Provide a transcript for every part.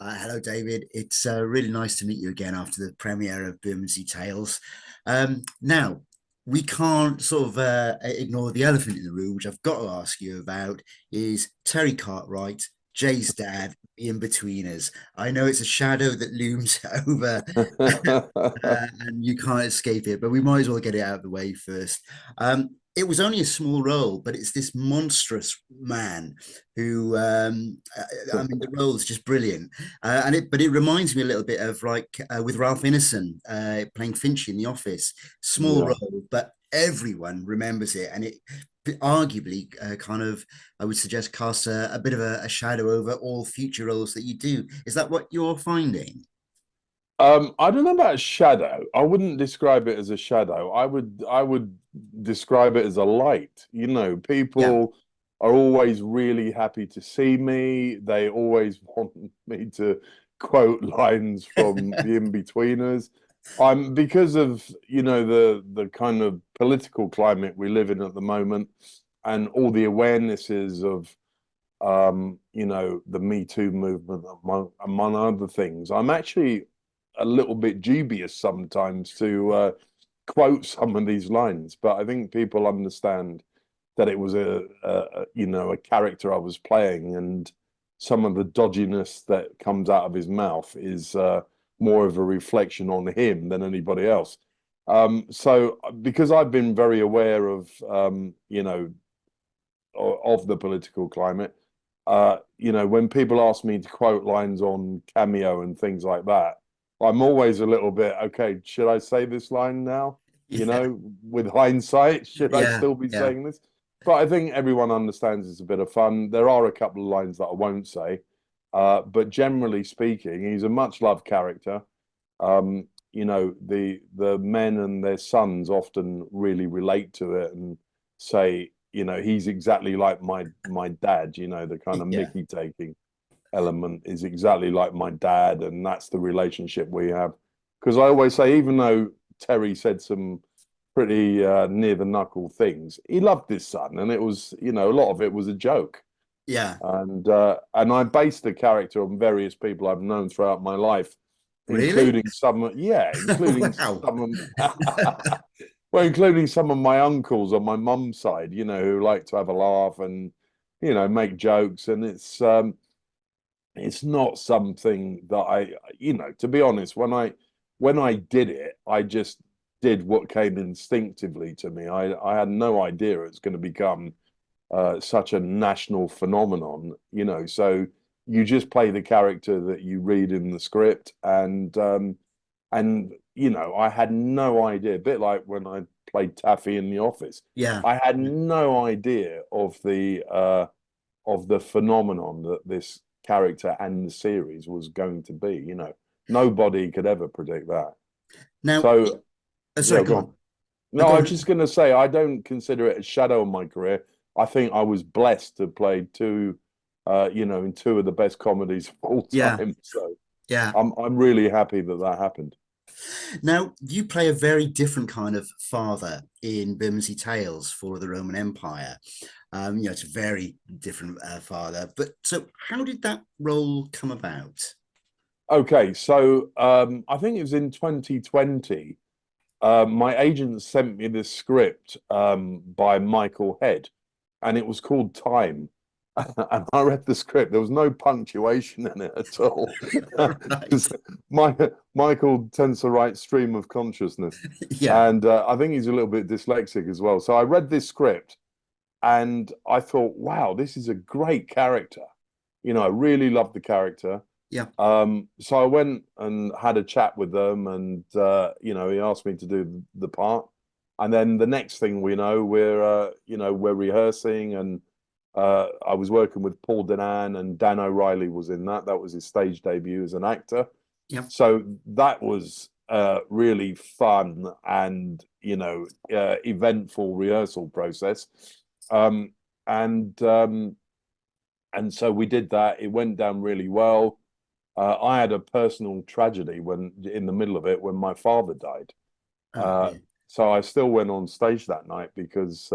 Hello, David. It's really nice to meet you again after the premiere of Bermondsey Tales. Now, we can't sort of ignore the elephant in the room, which I've got to ask you about, is Terry Cartwright, Jay's dad, the Inbetweeners. I know it's a shadow that looms over and you can't escape it, but we might as well get it out of the way first. It was only a small role, but it's this monstrous man who, I mean, the role is just brilliant. But it reminds me a little bit of like with Ralph Ineson playing Finch in The Office. Small Yeah. role, but everyone remembers it, and it arguably kind of, I would suggest, casts a bit of a shadow over all future roles that you do. Is that what you're finding? I don't know about shadow. I wouldn't describe it as a shadow. I would describe it as a light. You know, Yeah, people are always really happy to see me. They always want me to quote lines from the Inbetweeners. I'm because of, the kind of political climate we live in at the moment and all the awarenesses of the Me Too movement, among other things. I'm actually a little bit dubious sometimes to quote some of these lines, but I think people understand that it was a character I was playing, and some of the dodginess that comes out of his mouth is more of a reflection on him than anybody else. So because I've been very aware of the political climate, when people ask me to quote lines on Cameo and things like that, I'm always a little bit, okay, should I say this line now? yeah, With hindsight, should I yeah, still be yeah, saying this? But I think everyone understands it's a bit of fun. There are a couple of lines that I won't say, but generally speaking, he's a much loved character. The men and their sons often really relate to it and say, he's exactly like my dad. The kind of yeah. Mickey taking element is exactly like my dad, and that's the relationship we have. Because I always say, even though Terry said some pretty near the knuckle things, he loved his son, and it was, a lot of it was a joke. Yeah. And I based the character on various people I've known throughout my life, Really? including some, yeah, including Wow. some well, including some of my uncles on my mum's side, who like to have a laugh and, make jokes. And it's not something that to be honest, when I did it, I just did what came instinctively to me. I had no idea it's going to become such a national phenomenon, so you just play the character that you read in the script, and I had no idea, a bit like when I played Taffy in The Office. Yeah. I had no idea of the phenomenon that this character and the series was going to be. Nobody could ever predict that. Now, So sorry, yeah, go go on. on. No, Go I was on. just going to say I don't consider it a shadow on my career. I think I was blessed to play in two of the best comedies of all Yeah. time. So Yeah. I'm really happy that that happened. Now, you play a very different kind of father in Bermondsey Tales for the Roman Empire. It's a very different father. But so, how did that role come about? Okay, so I think it was in 2020. My agent sent me this script by Michael Head, and it was called Time. And I read the script. There was no punctuation in it at all. Right. My, Michael tends to write stream of consciousness, Yeah. and I think he's a little bit dyslexic as well. So I read this script, and I thought, wow, this is a great character. I really loved the character. Yeah. So I went and had a chat with them, and he asked me to do the part. And then the next thing we know, we're rehearsing, and I was working with Paul Danan, and Dan O'Reilly was in that. That was his stage debut as an actor. Yeah. So that was really fun and eventful rehearsal process. Um, and um, and so we did that. It went down really well. I had a personal tragedy when in the middle of it when my father died. Oh, Uh, yeah. so I still went on stage that night because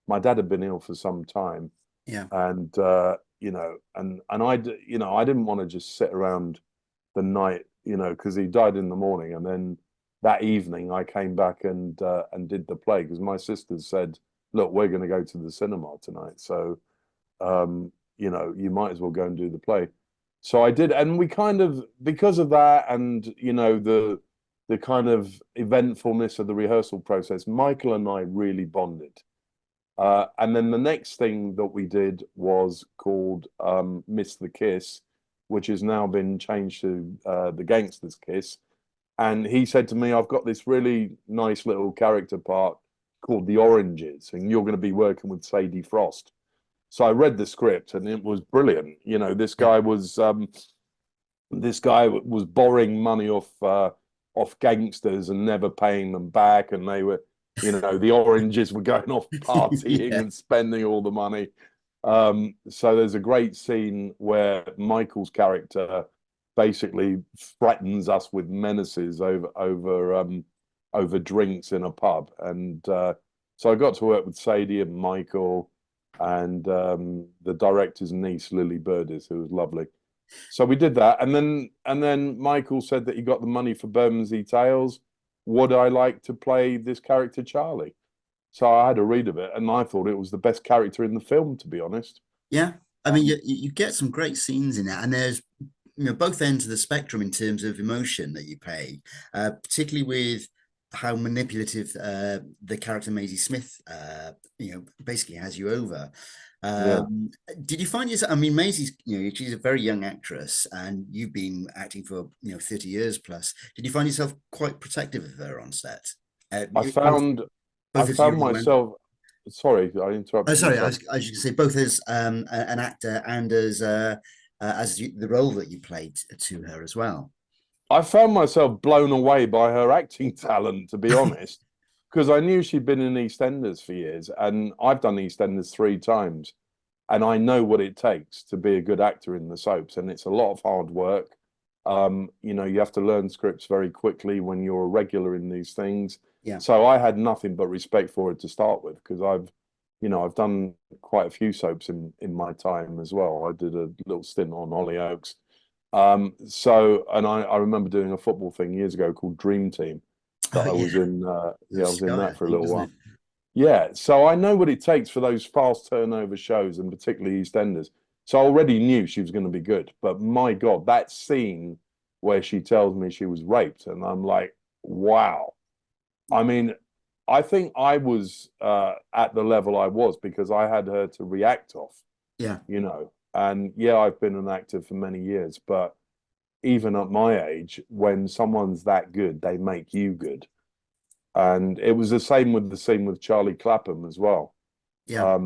my dad had been ill for some time, Yeah. and I didn't want to just sit around the night, because he died in the morning, and then that evening I came back and did the play because my sisters said, "Look, we're going to go to the cinema tonight, so you might as well go and do the play." So I did, and we kind of, because of that, and the kind of eventfulness of the rehearsal process, Michael and I really bonded. And then the next thing that we did was called Miss the Kiss, which has now been changed to The Gangster's Kiss. And he said to me, "I've got this really nice little character part called The Oranges, and you're going to be working with Sadie Frost." So I read the script, and it was brilliant. Yeah. This guy was borrowing money off gangsters and never paying them back, and they were, the Oranges were going off partying Yeah. and spending all the money. So there's a great scene where Michael's character basically threatens us with menaces over drinks in a pub, and so I got to work with Sadie and Michael and the director's niece Lily Burdis, who was lovely. So we did that, and then Michael said that he got the money for Bermondsey Tales. Would I like to play this character Charlie? So I had a read of it, and I thought it was the best character in the film, to be honest. Yeah. I mean, you get some great scenes in it, and there's both ends of the spectrum in terms of emotion that you play, particularly with how manipulative the character Maisie Smith, basically has you over. Yeah. Did you find yourself? I mean, Maisie's, she's a very young actress, and you've been acting for 30 years plus. Did you find yourself quite protective of her on set? I Both, found I both as found you and myself. Sorry, I oh, interrupted you. sorry, Sorry. I was just say both as an actor and as the role that you played to her as well. I found myself blown away by her acting talent, to be honest, because I knew she'd been in EastEnders for years, and I've done EastEnders 3 times, and I know what it takes to be a good actor in the soaps, and it's a lot of hard work. You have to learn scripts very quickly when you're a regular in these things. Yeah. So I had nothing but respect for her to start with, because I've done quite a few soaps in my time as well. I did a little stint on Hollyoaks. And I remember doing a football thing years ago called Dream Team that Oh I yeah, was in. it was I was in Sky, I that for a think, little wasn't while. it? Yeah, so I know what it takes for those fast turnover shows, and particularly EastEnders. So I already knew she was going to be good. But my God, that scene where she tells me she was raped, and I'm like, wow. I mean, I think I was at the level I was because I had her to react off, Yeah, And yeah, I've been an actor for many years, but even at my age, when someone's that good, they make you good. And it was the same with the scene with Charlie Clapham as well. yeah.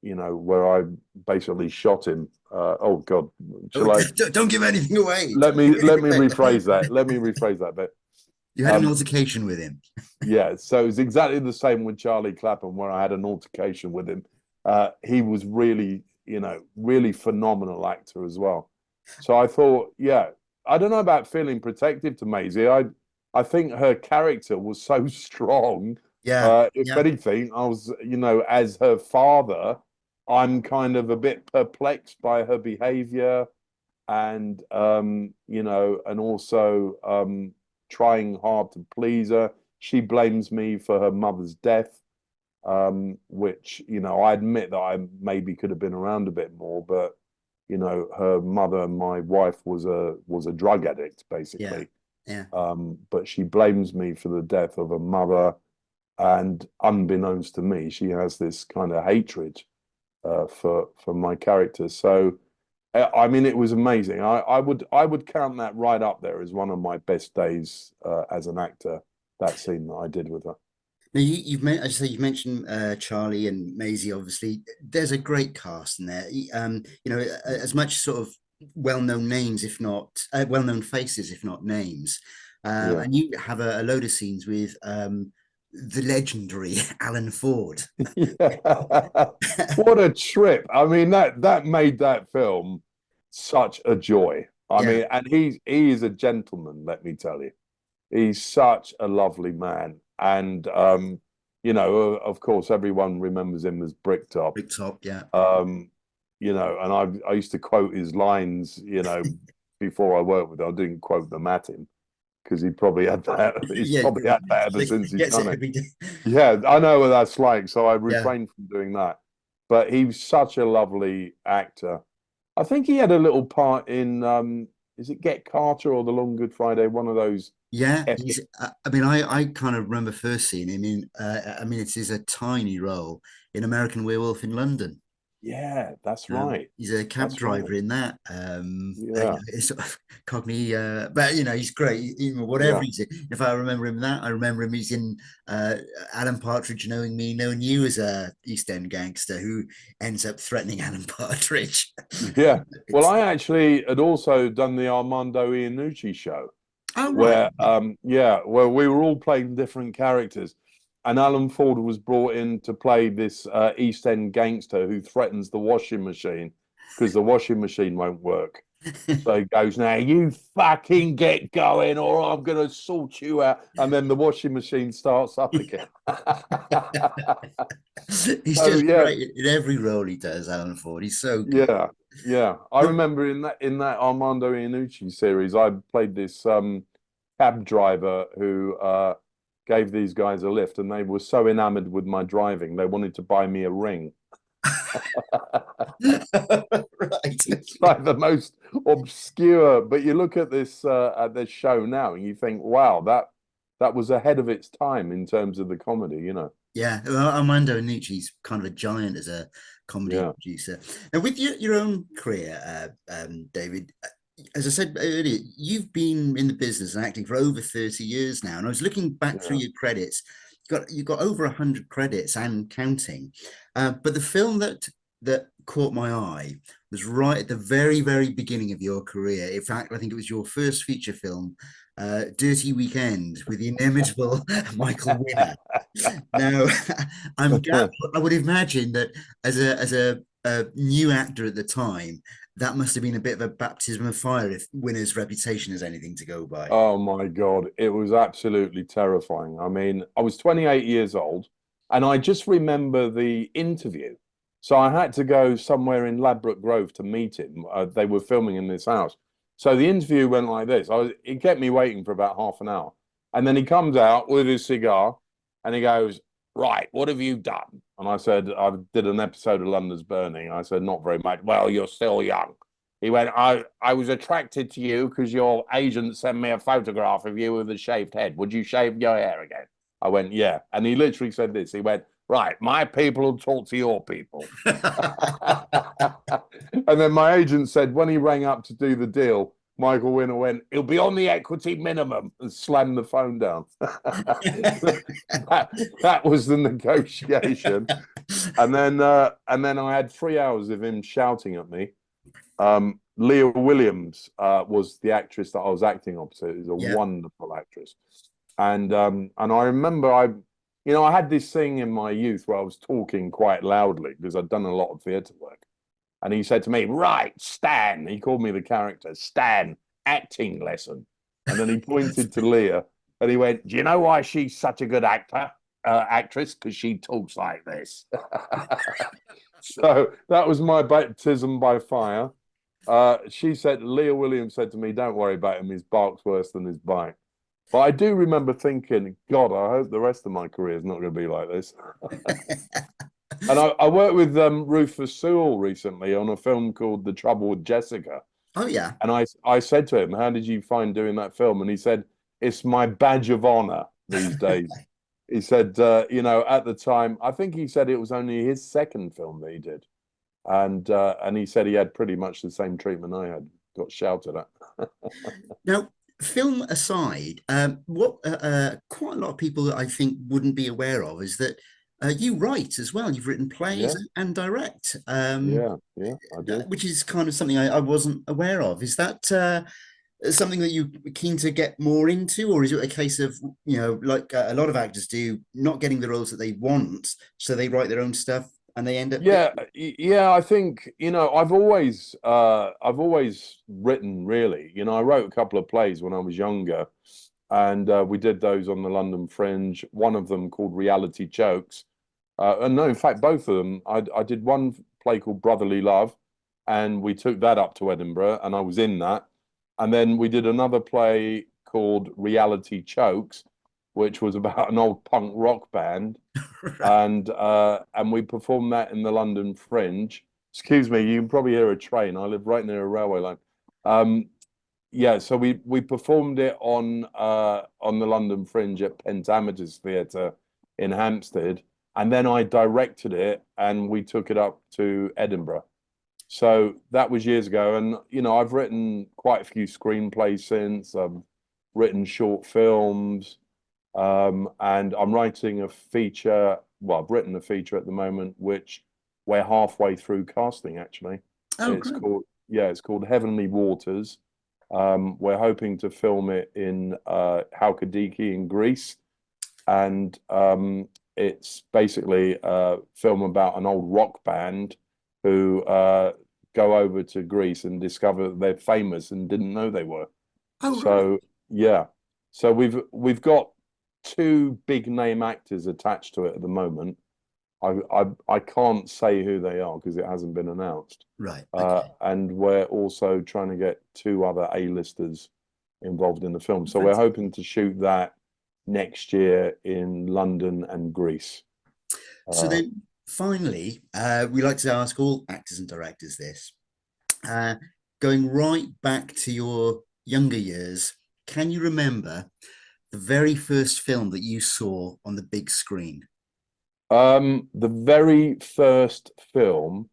Where I basically shot him. Oh God, Oh, shall I? don't give anything away. Let me rephrase that. Let me rephrase that bit. You had an Um, altercation with him. yeah, so it's exactly the same with Charlie Clapham, where I had an altercation with him. He was really, really phenomenal actor as well. So I thought, yeah, I don't know about feeling protective to Maisie. I think her character was so strong. Yeah, If yeah, anything, I was, as her father, I'm kind of a bit perplexed by her behavior, and and also trying hard to please her. She blames me for her mother's death, which, I admit that I maybe could have been around a bit more, but her mother, my wife, was a drug addict, yeah, basically. yeah. But she blames me for the death of her mother, and unbeknownst to me, she has this kind of hatred for my character. So I mean, it was amazing. I would count that right up there as one of my best days as an actor. That scene that I did with her. Now I just say you mentioned Charlie and Maisie. Obviously, there's a great cast in there. As much sort of well-known names, if not well-known faces, if not names. Yeah. And you have a load of scenes with the legendary Alan Ford. Yeah. What a trip. I mean, that made that film such a joy. I Yeah, mean, and he is a gentleman, let me tell you. He's such a lovely man. And of course everyone remembers him as Bricktop. big top. Yeah, Um, you know, and I used to quote his lines, you know, before I worked with him. I didn't quote them at him because he probably had that. He's Yeah, probably had that ever like, since he's gets done it it. every day. Yeah, I know what that's like, so I Yeah, refrained from doing that. But he was such a lovely actor. I think he had a little part in is it Get Carter or The Long Good Friday? One of those yeah. epic. He's. I mean, I kind of remember first seeing him in. I mean, it is a tiny role in American Werewolf in London. Yeah, that's right. He's a cab That's right. driver in that. You know, Yeah, it's sort of Cockney, but you know, he's great. Even whatever yeah, he's in. If I remember him in that, I remember him. He's in Alan Partridge, knowing me, knowing you as a East End gangster who ends up threatening Alan Partridge. yeah. Well, It's I actually had also done the Armando Iannucci show, oh right, where yeah, where we were all playing different characters, and Alan Ford was brought in to play this East End gangster who threatens the washing machine because the washing machine won't work. So he goes, "Now you fucking get going, or I'm gonna sort you out." And then the washing machine starts up again. he's So just yeah, great in every role he does. Alan Ford, he's so good. yeah, yeah. I No, remember in that Armando Iannucci series, I played this cab driver who gave these guys a lift, and they were so enamored with my driving, they wanted to buy me a ring. right. It's like the most obscure, but you look at this show now, and you think, wow, that was ahead of its time in terms of the comedy, you know. Yeah, well, Armando Iannucci's kind of a giant as a comedy Yeah, producer. Now, with your own career, David, as I said earlier, you've been in the business and acting for over 30 years now. And I was looking back through yeah. your credits. You've got over 100 credits and counting. But the film that caught my eye was right at the very, very beginning of your career. In fact, I think it was your first feature film, Dirty Weekend, with the inimitable Michael Winner. Now, I would imagine that as a new actor at the time, that must have been a bit of a baptism of fire if Winner's reputation is anything to go by. Oh my God, it was absolutely terrifying. I mean, I was 28 years old and I just remember the interview. So I had to go somewhere in Ladbroke Grove to meet him. They were filming in this house. So the interview went like this. It kept me waiting for about half an hour. And then he comes out with his cigar and he goes, "Right, what have you done?" And I said, "I did an episode of London's Burning." I said, "Not very much." "Well, you're still young." He went, I was attracted to you because your agent sent me a photograph of you with a shaved head. Would you shave your hair again?" I went, "Yeah." And he literally said this. He went, "Right, my people will talk to your people." And then my agent said when he rang up to do the deal, Michael Winner went, "He'll be on the equity minimum," and slammed the phone down. That was the negotiation. And then I had 3 hours of him shouting at me. Leah Williams was the actress that I was acting opposite. Is a Yeah. wonderful actress, and I remember I had this thing in my youth where I was talking quite loudly because I'd done a lot of theatre work, and he said to me, "Right, Stan." He called me the character Stan, acting lesson, and then he pointed to Leah and he went, "Do you know why she's such a good actress? Because she talks like this." So that was my baptism by fire. Leah Williams said to me, "Don't worry about him. His bark's worse than his bite." But I do remember thinking, God, I hope the rest of my career is not going to be like this. And I worked with Rufus Sewell recently on a film called The Trouble with Jessica. Oh yeah. And I said to him, "How did you find doing that film?" And he said, "It's my badge of honor these days." He said, at the time, I think he said it was only his second film that he did. And he said he had pretty much the same treatment I had, got shouted at. Now, film aside, what quite a lot of people I think wouldn't be aware of is that you write as well. You've written plays Yeah, and direct, yeah, I do. which is kind of something I wasn't aware of. Is that something that you're keen to get more into, or is it a case of, like a lot of actors do, not getting the roles that they want, so they write their own stuff and they end up getting... Yeah, I think, I've always written really. I wrote a couple of plays when I was younger, and we did those on the London Fringe. One of them called Reality Jokes. And no, in fact, both of them. I did one play called Brotherly Love, and we took that up to Edinburgh, and I was in that. And then we did another play called Reality Chokes, which was about an old punk rock band, Right. and we performed that in the London Fringe. Excuse me, you can probably hear a train. I live right near a railway line. Yeah, so we performed it on the London Fringe at Pentameters Theatre in Hampstead, and then I directed it, and we took it up to Edinburgh. So that was years ago, and I've written quite a few screenplays since. I've written short films, and I'm writing a feature. Well, I've written a feature at the moment, which we're halfway through casting. Actually, Oh, great. it's called Heavenly Waters. We're hoping to film it in Halkidiki in Greece, and it's basically a film about an old rock band who go over to Greece and discover that they're famous and didn't know they were. Oh, right. So yeah, so we've got two big name actors attached to it at the moment. I can't say who they are because it hasn't been announced. Right. Okay. And we're also trying to get two other A-listers involved in the film. So we're Fantastic. hoping to shoot that next year in London and Greece. So then finally, we like to ask all actors and directors this. Uh, Going right back to your younger years, can you remember the very first film that you saw on the big screen? The very first film,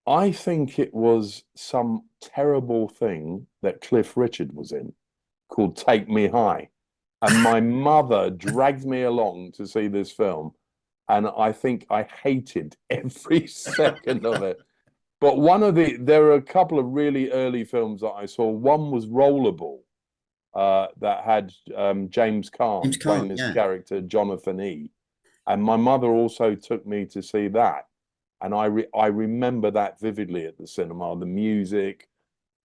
I think it was some terrible thing that Cliff Richard was in called Take Me High. And my mother dragged me along to see this film. And I think I hated every second of it. But there are a couple of really early films that I saw. One was Rollerball, that had James James Caan playing Caan, this yeah. character, Jonathan E. And my mother also took me to see that. And I remember that vividly at the cinema, the music.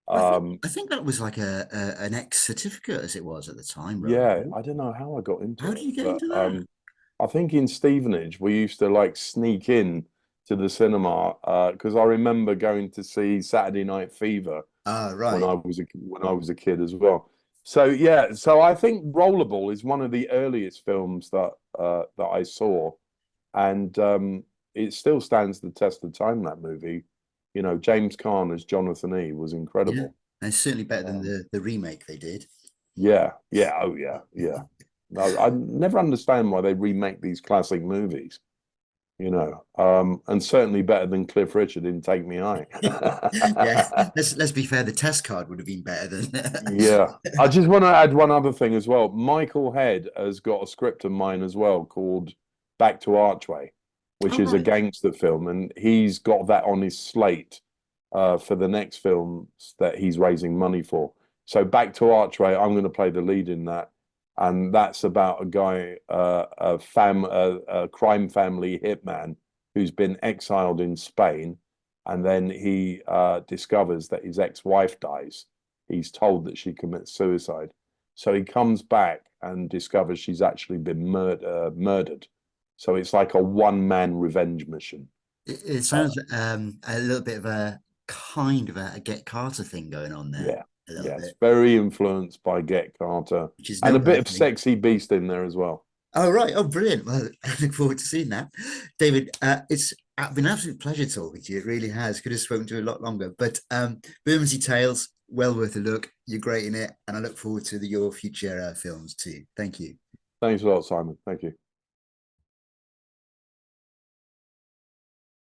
I think Um, I think that was like an ex certificate as it was at the time, yeah, Rollerball. I don't know how I got into How did it, you get but into that? I think in Stevenage we used to like sneak in to the cinema because I remember going to see Saturday Night Fever Ah, when right. I was a kid as well. So yeah, so I think Rollerball is one of the earliest films that I saw, and it still stands the test of time. That movie, James Caan as Jonathan E was Yeah. incredible. And it's certainly better than Um, the remake they did. yeah, yeah, oh yeah, yeah. No, I never understand why they remake these classic movies, and certainly better than Cliff Richard in Take Me High. Yeah. Let's be fair, the test card would have been better than Yeah. I just want to add one other thing as well. Michael Head has got a script of mine as well called Back to Archway, which Oh, is a right. gangster film, and he's got that on his slate for the next films that he's raising money for. So Back to Archway, I'm going to play the lead in that, and that's about a guy, a crime family hitman who's been exiled in Spain, and then he discovers that his ex-wife dies. He's told that she commits suicide. So he comes back and discovers she's actually been murdered. So it's like a one-man revenge mission. It Uh, sounds a little bit of a kind of a Get Carter thing going on there, yeah, a little yeah, it's bit, very influenced by Get Carter which is and no a bit bad of thing. Sexy Beast in there as well. Oh, right. Oh, brilliant. Well, I look forward to seeing that. David, it's been an absolute pleasure talking to you. It really has. Could have spoken to you a lot longer. But Bermondsey Tales, well worth a look. You're great in it. And I look forward to your future films too. Thank you. Thanks a lot, Simon. Thank you.